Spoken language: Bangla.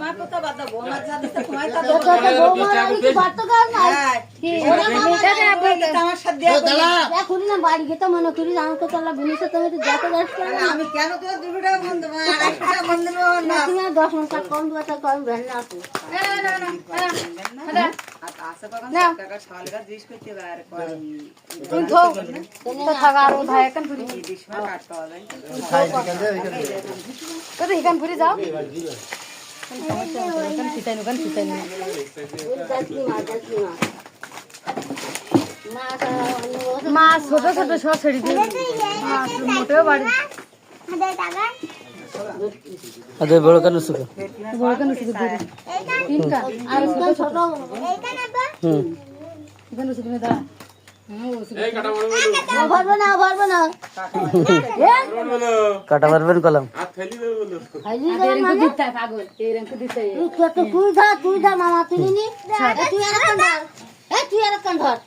আমার কথা বাদ দাও, বৌমার যা দিতে তোমায় তা তো দেবো। তো বৌমার আমি কি বাড়তে কাজ নাই হ্যাঁ, কি আমার সাথে দেয়া করি। এখনই না বাড়ি গেতে মনে করি আমাকে চলা বিনিশে তুমি তো যেতে যাচ্ছ আরে আমি কেন তোমার 200 টাকা ফোন দেবো? 100 টাকা ফোন দেবো না। তুমি 10 মিনিট কম দিবা তো কম ভেন না তো আর আছে কখন টাকা ছালগা জিনিস করতে আর কয় তুই তো থাকা আর ভাই এখন পুরি এই ডিশমা কাট পাওয়া যায়। তো এখান পুরি যাও এখন খিতাই নুকান খিতাই নি যাচ্ছি মা ছোট ছোট সব ছেড়ে দিয়ে মাছ মোটেও বাড়ি আদে বড় কেন সুখ বড় কেন শুধু তিনটা আর ওটা ছোট এখানে শুধু দাঁড়া ভরবে না কাটা পারবেন কলম খাইলি দেন মানে দিতে পাগল এই রঙ দিতে তুই ধর মামা তুই নি তুই আর কান ধর তুই আর কান ধর